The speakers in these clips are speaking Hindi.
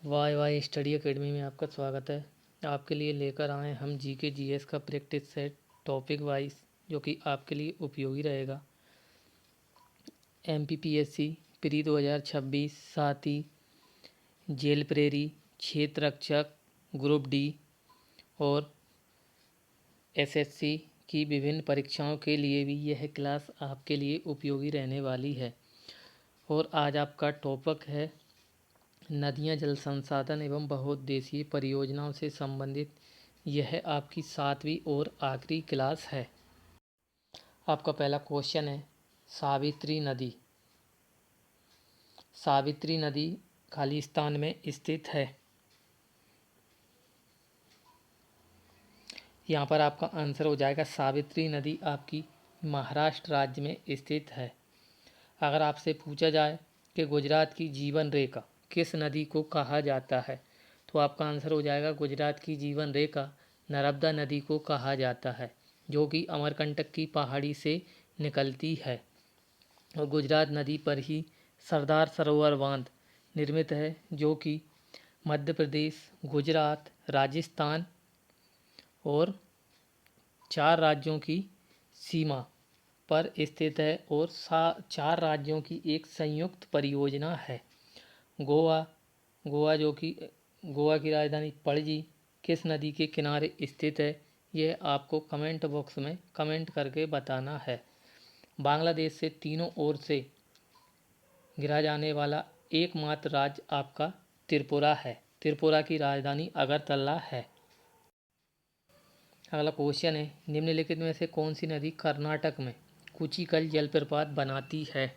वाई वाई स्टडी एकेडमी में आपका स्वागत है। आपके लिए लेकर आए हम जीके जीएस का प्रैक्टिस सेट टॉपिक वाइज, जो कि आपके लिए उपयोगी रहेगा। एमपीपीएससी प्री 2026, साथ ही जेल प्रेरी, क्षेत्र रक्षक, ग्रुप डी और एसएससी की विभिन्न परीक्षाओं के लिए भी यह क्लास आपके लिए उपयोगी रहने वाली है। और आज आपका टॉपिक है नदियाँ, जल संसाधन एवं बहुउद्देशीय परियोजनाओं से संबंधित। यह आपकी 7वीं और आखिरी क्लास है। आपका पहला क्वेश्चन है, सावित्री नदी। सावित्री नदी खालिस्तान में स्थित है। यहाँ पर आपका आंसर हो जाएगा सावित्री नदी आपकी महाराष्ट्र राज्य में स्थित है। अगर आपसे पूछा जाए कि गुजरात की जीवन रेखा किस नदी को कहा जाता है, तो आपका आंसर हो जाएगा गुजरात की जीवन रेखा नर्मदा नदी को कहा जाता है, जो कि अमरकंटक की पहाड़ी से निकलती है। और गुजरात नदी पर ही सरदार सरोवर बांध निर्मित है, जो कि मध्य प्रदेश, गुजरात, राजस्थान और 4 राज्यों की सीमा पर स्थित है और 4 राज्यों की एक संयुक्त परियोजना है। गोवा जो कि गोवा की राजधानी पणजी किस नदी के किनारे स्थित है, यह आपको कमेंट बॉक्स में कमेंट करके बताना है। बांग्लादेश से तीनों ओर से घिरा जाने वाला एकमात्र राज्य आपका त्रिपुरा है। त्रिपुरा की राजधानी अगरतला है। अगला क्वेश्चन है, निम्नलिखित में से कौन सी नदी कर्नाटक में कुचिकल जलप्रपात बनाती है?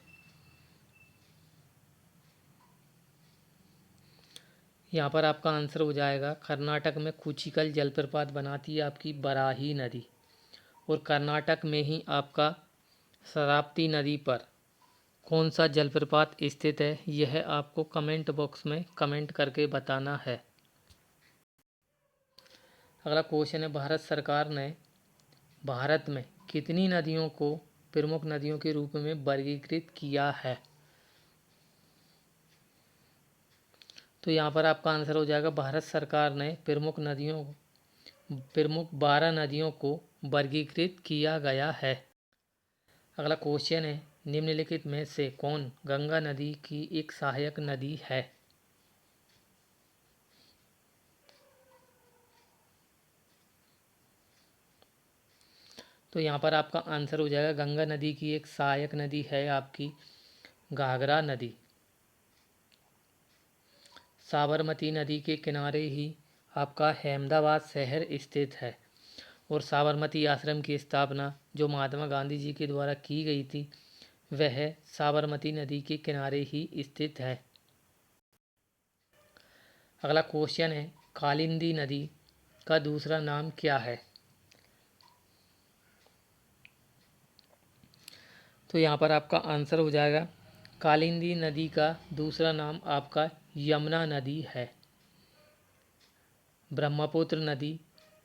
यहाँ पर आपका आंसर हो जाएगा कर्नाटक में कुचिकल जलप्रपात बनाती है आपकी बराही नदी। और कर्नाटक में ही आपका शरावती नदी पर कौन सा जलप्रपात स्थित है, यह आपको कमेंट बॉक्स में कमेंट करके बताना है। अगला क्वेश्चन है, भारत सरकार ने भारत में कितनी नदियों को प्रमुख नदियों के रूप में वर्गीकृत किया है? तो यहाँ पर आपका आंसर हो जाएगा भारत सरकार ने प्रमुख 12 नदियों को वर्गीकृत किया गया है। अगला क्वेश्चन है, निम्नलिखित में से कौन गंगा नदी की एक सहायक नदी है? तो यहाँ पर आपका आंसर हो जाएगा गंगा नदी की एक सहायक नदी है आपकी घाघरा नदी। साबरमती नदी के किनारे ही आपका अहमदाबाद शहर स्थित है। और साबरमती आश्रम की स्थापना जो महात्मा गांधी जी के द्वारा की गई थी, वह साबरमती नदी के किनारे ही स्थित है। अगला क्वेश्चन है, कालिंदी नदी का दूसरा नाम क्या है? तो यहाँ पर आपका आंसर हो जाएगा कालिंदी नदी का दूसरा नाम आपका यमुना नदी है। ब्रह्मपुत्र नदी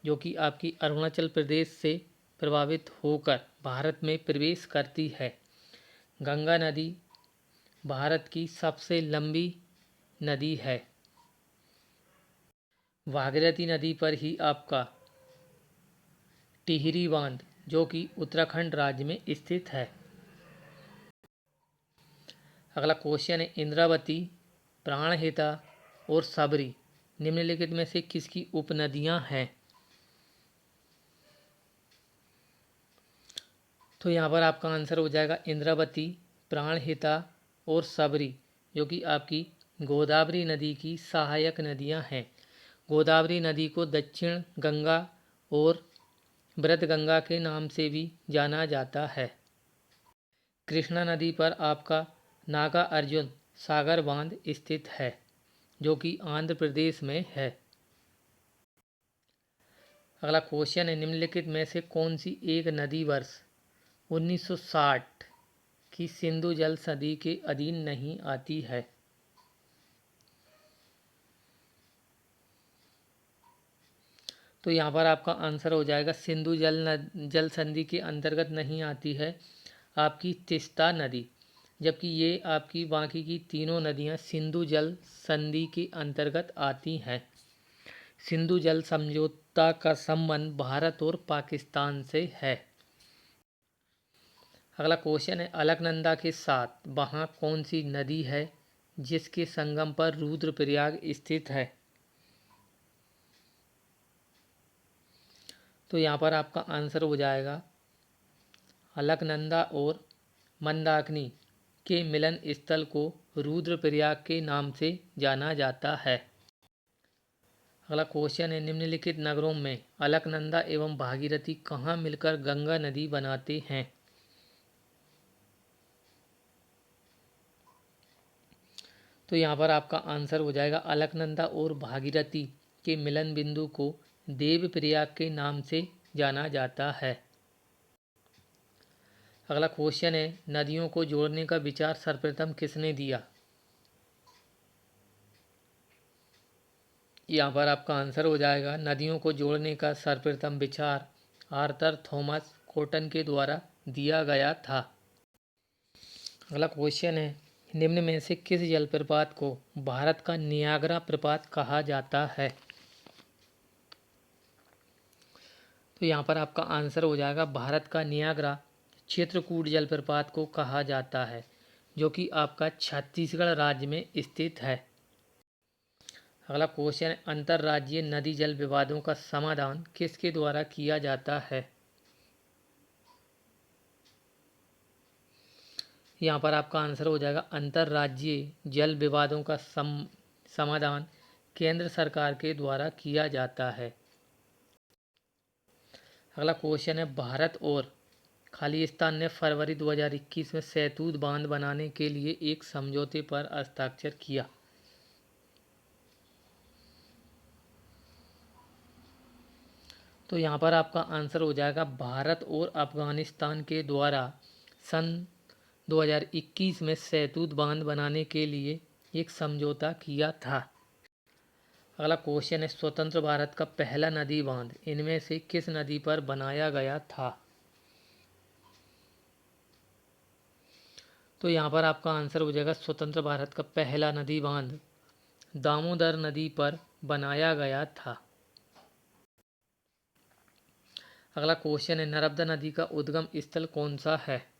जो कि आपकी अरुणाचल प्रदेश से प्रभावित होकर भारत में प्रवेश करती है। गंगा नदी भारत की सबसे लंबी नदी है। भागीरथी नदी पर ही आपका टिहरी बांध जो कि उत्तराखंड राज्य में स्थित है। अगला क्वेश्चन है, इंद्रावती, प्राणहिता और सबरी निम्नलिखित में से किसकी उपनदियां हैं? तो यहाँ पर आपका आंसर हो जाएगा इंद्रावती, प्राणहिता और सबरी जो कि आपकी गोदावरी नदी की सहायक नदियां हैं। गोदावरी नदी को दक्षिण गंगा और वृद्ध गंगा के नाम से भी जाना जाता है। कृष्णा नदी पर आपका नागा अर्जुन सागर बांध स्थित है जो कि आंध्र प्रदेश में है। अगला क्वेश्चन है, निम्नलिखित में से कौन सी एक नदी वर्ष 1960 की सिंधु जल संधि के अधीन नहीं आती है? तो यहाँ पर आपका आंसर हो जाएगा सिंधु जल संधि के अंतर्गत नहीं आती है आपकी तीस्ता नदी। जबकि ये आपकी बाकी की तीनों नदियाँ सिंधु जल संधि के अंतर्गत आती हैं। सिंधु जल समझौता का संबंध भारत और पाकिस्तान से है। अगला क्वेश्चन है, अलकनंदा के साथ वहाँ कौन सी नदी है जिसके संगम पर रुद्रप्रयाग स्थित है? तो यहाँ पर आपका आंसर हो जाएगा अलकनंदा और मंदाकिनी के मिलन स्थल को रुद्रप्रयाग के नाम से जाना जाता है। अगला क्वेश्चन है, निम्नलिखित नगरों में अलकनंदा एवं भागीरथी कहाँ मिलकर गंगा नदी बनाते हैं? तो यहाँ पर आपका आंसर हो जाएगा अलकनंदा और भागीरथी के मिलन बिंदु को देवप्रयाग के नाम से जाना जाता है। अगला क्वेश्चन है, नदियों को जोड़ने का विचार सर्वप्रथम किसने दिया? यहाँ पर आपका आंसर हो जाएगा नदियों को जोड़ने का सर्वप्रथम विचार आर्थर थॉमस कॉटन के द्वारा दिया गया था। अगला क्वेश्चन है, निम्न में से किस जलप्रपात को भारत का नियाग्रा प्रपात कहा जाता है? तो यहाँ पर आपका आंसर हो जाएगा भारत का नियाग्रा चित्रकूट जलप्रपात को कहा जाता है, जो कि आपका छत्तीसगढ़ राज्य में स्थित है। अगला क्वेश्चन है, अंतर्राज्यीय नदी जल विवादों का समाधान किसके द्वारा किया जाता है? यहाँ पर आपका आंसर हो जाएगा अंतर्राज्यीय जल विवादों का समाधान केंद्र सरकार के द्वारा किया जाता है। अगला क्वेश्चन है, भारत और खालिस्तान ने फरवरी 2021 में सैतूत बांध बनाने के लिए एक समझौते पर हस्ताक्षर किया। तो यहाँ पर आपका आंसर हो जाएगा भारत और अफगानिस्तान के द्वारा सन 2021 में सैतूत बांध बनाने के लिए एक समझौता किया था। अगला क्वेश्चन है, स्वतंत्र भारत का पहला नदी बांध इनमें से किस नदी पर बनाया गया था? तो यहाँ पर आपका आंसर हो जाएगा स्वतंत्र भारत का पहला नदी बांध दामोदर नदी पर बनाया गया था। अगला क्वेश्चन है, नर्मदा नदी का उद्गम स्थल कौन सा है?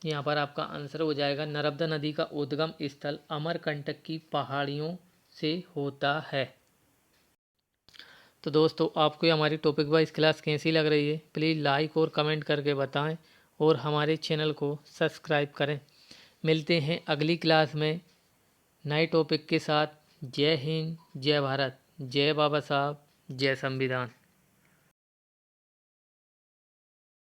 यहाँ पर आपका आंसर हो जाएगा नर्मदा नदी का उद्गम स्थल अमरकंटक की पहाड़ियों से होता है। तो दोस्तों, आपको ये हमारी टॉपिक वाइज क्लास कैसी लग रही है प्लीज़ लाइक और कमेंट करके बताएं और हमारे चैनल को सब्सक्राइब करें। मिलते हैं अगली क्लास में नए टॉपिक के साथ। जय हिंद, जय भारत, जय बाबा साहब, जय संविधान।